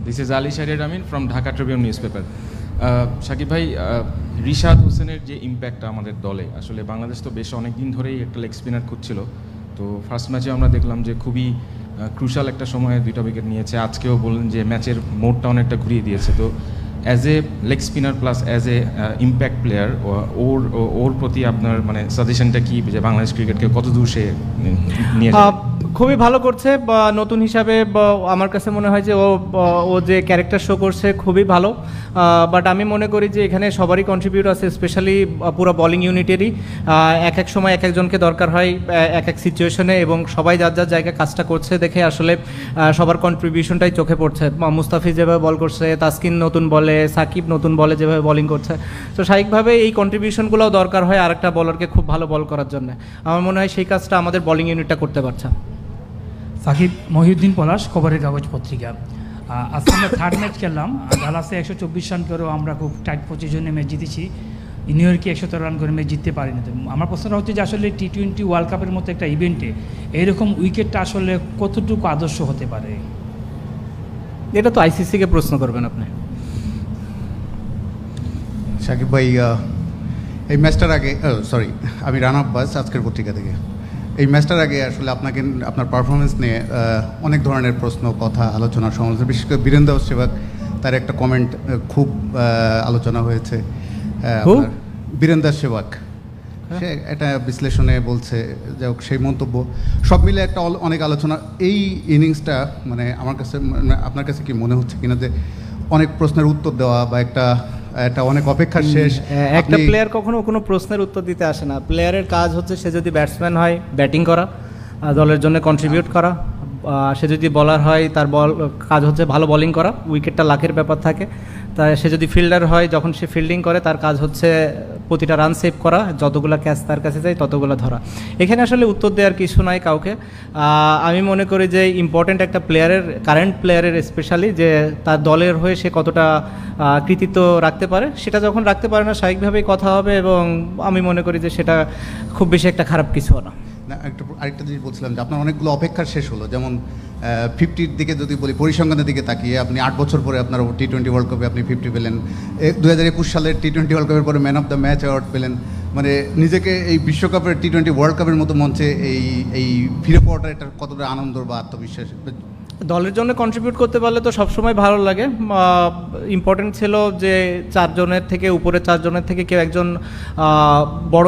This is Ali Shahriar Amin from Dhaka Tribune newspaper. Shakib ভাই, রিশাদ হোসেনের যে ইম্প্যাক্টটা আমাদের দলে, আসলে বাংলাদেশ তো বেশ অনেক দিন ধরেই একটা লেগ স্পিনার খুঁজছিল। তো ফার্স্ট ম্যাচে আমরা দেখলাম যে খুবই ক্রুশাল একটা সময়ে 2টা উইকেট নিয়েছে। আজকেও বললেন যে ম্যাচের মোডটা অনেকটা ঘুরিয়ে দিয়েছে। তো as a leg spinner plus as a impact player, ওর প্রতি আপনার মানে সাজেশনটা কি, যে বাংলাদেশ ক্রিকেটকে কত দূর সে নিয়ে যায়? খুবই ভালো করছে, বা নতুন হিসাবে আমার কাছে মনে হয় যে ও যে ক্যারেক্টার শো করছে খুবই ভালো। বাট আমি মনে করি যে এখানে সবারই কন্ট্রিবিউট আছে, স্পেশালি পুরো বোলিং ইউনিটেরই। এক এক সময় এক একজনকে দরকার হয় এক এক সিচুয়েশনে, এবং সবাই যার যার জায়গায় কাজটা করছে দেখে আসলে সবার কন্ট্রিবিউশনটাই চোখে পড়ছে। মুস্তাফিজ যেভাবে বল করছে, তাসকিন নতুন বলে, সাকিব নতুন বলে যেভাবে বোলিং করছে, তো স্বাভাবিকভাবে এই কন্ট্রিবিউশনগুলোও দরকার হয় আরেকটা বলারকে খুব ভালো বল করার জন্য। আমার মনে হয় সেই কাজটা আমাদের বোলিং ইউনিটটা করতে পারছে। সাকিব, মহিউদ্দিন পলাশ, খবরের কাগজ পত্রিকা। আজকে আমরা থার্ড ম্যাচ খেললাম, ডালাসে 124 রান করেও আমরা খুব টাইট পজিশনে ম্যাচ জিতেছি। নিউ ইয়র্কে 117 রান করে ম্যাচ জিততে পারিনি। তো আমার প্রশ্নটা হচ্ছে যে আসলে T20 ওয়ার্ল্ড কাপের মতো একটা ইভেন্টে এইরকম উইকেটটা আসলে কতটুকু আদর্শ হতে পারে? এটা তো আইসিসিকে প্রশ্ন করবেন আপনি। শাকিব ভাই, এই ম্যাচটার আগে আমি রানা আব্বাস, আজকের পত্রিকা থেকে। এই ম্যাচটার আগে আসলে আপনার পারফরমেন্স নিয়ে অনেক ধরনের প্রশ্ন, কথা, আলোচনা, সমালোচনা, বিশেষ করে বীরেন্দ্র সেবক তার একটা কমেন্ট খুব আলোচনা হয়েছে। বীরেন্দ্র সেবক সে একটা বিশ্লেষণে বলছে, যাই হোক সেই মন্তব্য সব মিলে একটা অনেক আলোচনা। এই ইনিংসটা মানে আমার কাছে, আপনার কাছে কি মনে হচ্ছে কিনা যে অনেক প্রশ্নের উত্তর দেওয়া বা একটা অনেক অপেক্ষার শেষ? একটা প্লেয়ার কখনো কোনো প্রশ্নের উত্তর দিতে আসে না। প্লেয়ারের কাজ হচ্ছে সে যদি ব্যাটসম্যান হয় ব্যাটিং করা, দলের জন্য কন্ট্রিবিউট করা। সে যদি বলার হয় তার কাজ হচ্ছে ভালো বোলিং করা, উইকেটটা লাখের ব্যাপার থাকে। তাই সে যদি ফিল্ডার হয়, যখন সে ফিল্ডিং করে তার কাজ হচ্ছে প্রতিটা রান সেভ করা, যতগুলো ক্যাচ তার কাছে যায় ততগুলো ধরা। এখানে আসলে উত্তর দেওয়ার কিছু নাই কাউকে। আমি মনে করি যে ইম্পর্ট্যান্ট একটা প্লেয়ারের, কারেন্ট প্লেয়ারের স্পেশালি, যে তার দলের হয়ে সে কতটা কৃতিত্ব রাখতে পারে। সেটা যখন রাখতে পারে না, স্বাভাবিকভাবেই কথা হবে, এবং আমি মনে করি যে সেটা খুব বেশি একটা খারাপ কিছু না। আরেকটা জিনিস বলছিলাম যে আপনার অনেকগুলো অপেক্ষার শেষ হলো, যেমন 50-র দিকে যদি বলি, পরিসংখ্যানের দিকে তাকিয়ে আপনি 8 বছর পরে আপনার T20 ওয়ার্ল্ড কাপে আপনি 50 পেলেন। 2021 সালের T20 ওয়ার্ল্ড কাপের পরে man of the match award পেলেন। মানে নিজেকে এই বিশ্বকাপের T20 ওয়ার্ল্ড কাপের মতো মঞ্চে এই ফিরে পাওয়াটা এটা কতটা আনন্দ বা আত্মবিশ্বাস? দলের জন্য কন্ট্রিবিউট করতে পারলে তো সবসময় ভালো লাগে। ইম্পর্টেন্ট ছিল যে 4 জনের থেকে, উপরে 4 জনের থেকে কেউ একজন বড়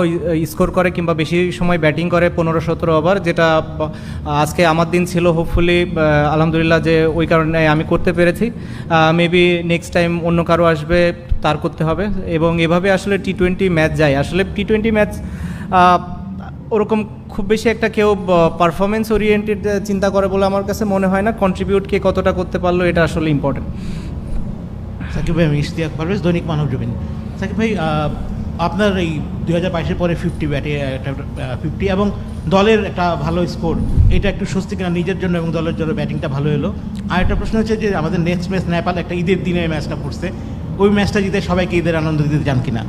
স্কোর করে কিংবা বেশি সময় ব্যাটিং করে, 15-17 ওভার, যেটা আজকে আমার দিন ছিল। হোপফুলি আলহামদুলিল্লাহ যে ওই কারণে আমি করতে পেরেছি। মেবি নেক্সট টাইম অন্য কারো আসবে, তার করতে হবে। এবং এভাবে আসলে T20 ম্যাচ যায়। আসলে T20 ম্যাচ ওরকম খুব বেশি একটা কেউ পারফরমেন্স ওরিয়েন্টেড চিন্তা করে বলে আমার কাছে মনে হয় না। কন্ট্রিবিউট কে কতটা করতে পারলো এটা আসলে ইম্পর্টেন্ট। সাকিব ভাই, আমি ইশতিয়াক পারভেজ, দৈনিক মানবজমিন। সাকিব ভাই, আপনার এই 2022-এর পরে 50 ব্যাটে একটা 50 এবং দলের একটা ভালো স্কোর, এটা একটু স্বস্তি কিনা নিজের জন্য এবং দলের জন্য? ব্যাটিংটা ভালো এলো। আর একটা প্রশ্ন হচ্ছে যে আমাদের নেক্সট ম্যাচ নেপাল, একটা ঈদের দিনে ম্যাচটা পড়ছে, ওই ম্যাচটা জিতে সবাইকে ঈদের আনন্দ দিতে চান কিনা?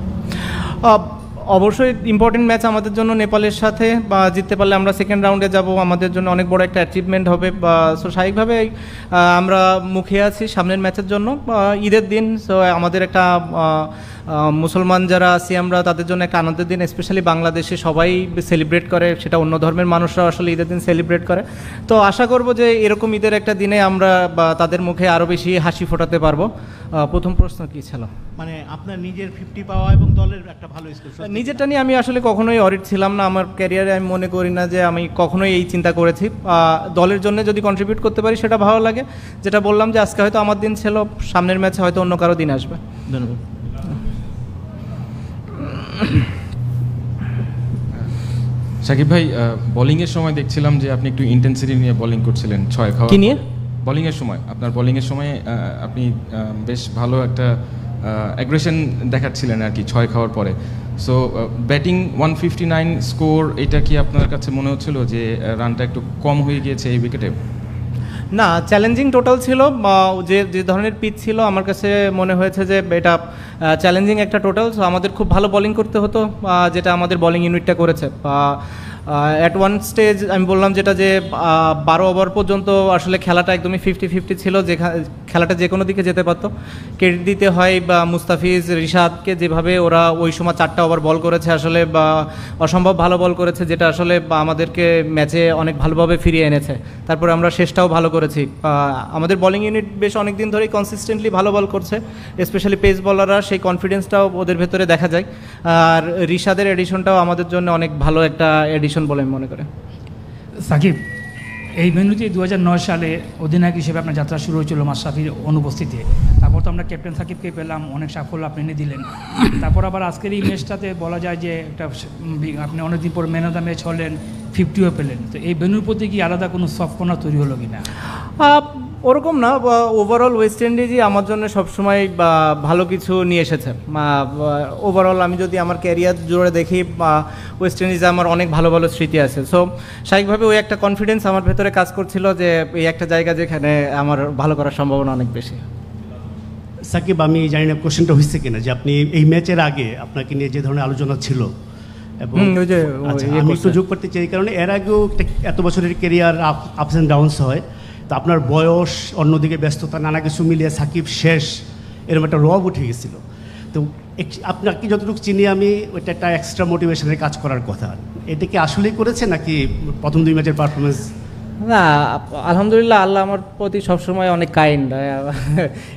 অবশ্যই ইম্পর্টেন্ট ম্যাচ আমাদের জন্য নেপালের সাথে, বা জিততে পারলে আমরা সেকেন্ড রাউন্ডে যাব, আমাদের জন্য অনেক বড় একটা অ্যাচিভমেন্ট হবে। সো স্বাভাবিকভাবে আমরা মুখিয়ে আছি সামনের ম্যাচের জন্য। ঈদের দিন, সো আমাদের একটা মুসলমান যারা আছি আমরা, তাদের জন্য একটা আনন্দের দিন। স্পেশালি বাংলাদেশে সবাই সেলিব্রেট করে, সেটা অন্য ধর্মের মানুষরাও আসলে ঈদের দিন সেলিব্রেট করে। তো আশা করব যে এরকম ঈদের একটা দিনে আমরা তাদের মুখে আরও বেশি হাসি ফোটাতে পারবো। প্রথম প্রশ্ন কী ছিল? মানে আপনার নিজের 50 পাওয়া এবং দলের একটা ভালো স্কোর। নিজেরটা নিয়ে আমি আসলে কখনোই অরিড ছিলাম না আমার ক্যারিয়ারে। আমি মনে করি না যে আমি কখনোই এই চিন্তা করেছি। দলের জন্য যদি কন্ট্রিবিউট করতে পারি সেটা ভালো লাগে। যেটা বললাম যে আজকে হয়তো আমার দিন ছিল, সামনের ম্যাচে হয়তো অন্য কারো দিন আসবে। ধন্যবাদ। শাকিব ভাই, বোলিংয়ের সময় দেখছিলাম যে আপনি একটু ইন্টেন্সিটি নিয়ে বোলিং করছিলেন। 6 খাওয়া কি নিয়ে? বোলিংয়ের সময়, আপনার বোলিংয়ের সময় আপনি বেশ ভালো একটা অ্যাগ্রেশন দেখাচ্ছিলেন আর কি 6 খাওয়ার পরে। সো ব্যাটিং 159 স্কোর, এটা কি আপনার কাছে মনে হচ্ছিল যে রানটা একটু কম হয়ে গিয়েছে এই উইকেটে? না, চ্যালেঞ্জিং টোটাল ছিল। যে ধরনের পিচ ছিল আমার কাছে মনে হয়েছে যে এটা চ্যালেঞ্জিং একটা টোটাল। সো আমাদের খুব ভালো বোলিং করতে হতো, যেটা আমাদের বোলিং ইউনিটটা করেছে। অ্যাট ওয়ান স্টেজ আমি বললাম যেটা, যে 12 ওভার পর্যন্ত আসলে খেলাটা একদমই 50-50 ছিল, যেখানে খেলাটা যে কোনো দিকে যেতে পারতো। ক্রেডিট দিতে হয় বা মুস্তাফিজ, রিশাদকে, যেভাবে ওরা ওই সময় 4টা ওভার বল করেছে আসলে, বা অসম্ভব ভালো বল করেছে, যেটা আসলে বা আমাদেরকে ম্যাচে অনেক ভালোভাবে ফিরিয়ে এনেছে। তারপরে আমরা শেষটাও ভালো করেছি। আমাদের বোলিং ইউনিট বেশ অনেক দিন ধরেই কনসিস্টেন্টলি ভালো বল করছে, স্পেশালি পেস বলাররা, সেই কনফিডেন্সটাও ওদের ভেতরে দেখা যায়। আর রিশাদের এডিশনটাও আমাদের জন্য অনেক ভালো একটা এডিশন বলে আমি মনে করি। সাকিব, এই ভেন্যুতে 2009 সালে অধিনায়ক হিসেবে আপনার যাত্রা শুরু হয়েছিল মাশরাফির অনুপস্থিতিতে। তারপর তো আমরা ক্যাপ্টেন সাকিবকে পেলাম, অনেক সাফল্য আপনি এনে দিলেন। তারপর আবার আজকের এই ম্যাচটাতে বলা যায় যে একটা আপনি অনেকদিন পর ম্যান অফ দ্য ম্যাচ হলেন, 50ও পেলেন। তো এই ভেন্যুর প্রতি কি আলাদা কোনো সফট কর্নার তৈরি হলো কিনা? ওরকম না, ওভারঅল ওয়েস্ট ইন্ডিজই আমার জন্য সবসময় ভালো কিছু নিয়ে এসেছে। ওভারঅল আমি যদি আমার ক্যারিয়ার জুড়ে দেখি, ওয়েস্ট ইন্ডিজে আমার অনেক ভালো ভালো স্মৃতি আছে। সো স্বাভাবিকভাবে ওই একটা কনফিডেন্স আমার ভেতরে কাজ করছিল যে এই একটা জায়গা যেখানে আমার ভালো করার সম্ভাবনা অনেক বেশি। সাকিব, আমি জানি না কোশ্চেনটা হয়েছে কিনা, যে আপনি এই ম্যাচের আগে আপনাকে নিয়ে যে ধরনের আলোচনা ছিল, এবং আমি একটু যোগ করতে চাই, কারণ এর আগেও এত বছরের কেরিয়ার আপস অ্যান্ড ডাউনস হয়। তো আপনার বয়স, অন্যদিকে ব্যস্ততা, নানা কিছু মিলিয়ে সাকিব শেষ এরকম একটা রব উঠে গেছিল। তো আপনাকে যতটুকু চিনি আমি, ওইটা একটা এক্সট্রা মোটিভেশনের কাজ করার কথা। এটা কি আসলেই করেছে নাকি প্রথম 2 ম্যাচের পারফরমেন্স? না, আলহামদুলিল্লাহ, আল্লাহ আমার প্রতি সবসময় অনেক কাইন্ড।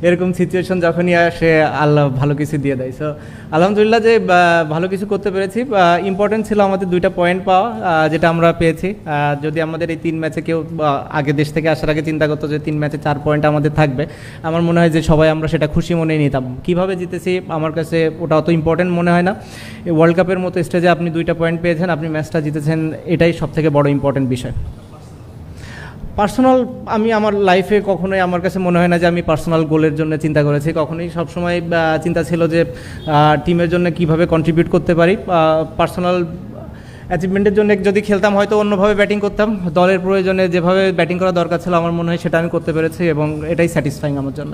এরকম সিচুয়েশন যখনই আসে আল্লাহ ভালো কিছু দিয়ে দেয়। সো আলহামদুলিল্লাহ যে ভালো কিছু করতে পেরেছি। ইম্পর্টেন্ট ছিল আমাদের 2টা পয়েন্ট পাওয়া, যেটা আমরা পেয়েছি। যদি আমাদের এই 3 ম্যাচে কেউ আগে দেশ থেকে আসার আগে চিন্তা করতো যে 3 ম্যাচে 4 পয়েন্ট আমাদের থাকবে, আমার মনে হয় যে সবাই আমরা সেটা খুশি মনে নিতাম। কীভাবে জিতেছি আমার কাছে ওটা অত ইম্পর্টেন্ট মনে হয় না। ওয়ার্ল্ড কাপের মতো স্টেজে আপনি 2টা পয়েন্ট পেয়েছেন, আপনি ম্যাচটা জিতেছেন, এটাই সবথেকে বড় ইম্পর্টেন্ট বিষয়। পার্সোনাল, আমি আমার লাইফে কখনোই আমার কাছে মনে হয় না যে আমি পার্সোনাল গোলের জন্য চিন্তা করেছি। কখনোই সবসময় চিন্তা ছিল যে টিমের জন্য কিভাবে কন্ট্রিবিউট করতে পারি। পার্সোনাল অ্যাচিভমেন্টের জন্য যদি খেলতাম হয়তো অন্যভাবে ব্যাটিং করতাম। দলের প্রয়োজনে যেভাবে ব্যাটিং করা দরকার ছিল আমার মনে হয় সেটা আমি করতে পেরেছি, এবং এটাই স্যাটিসফাইং আমার জন্য।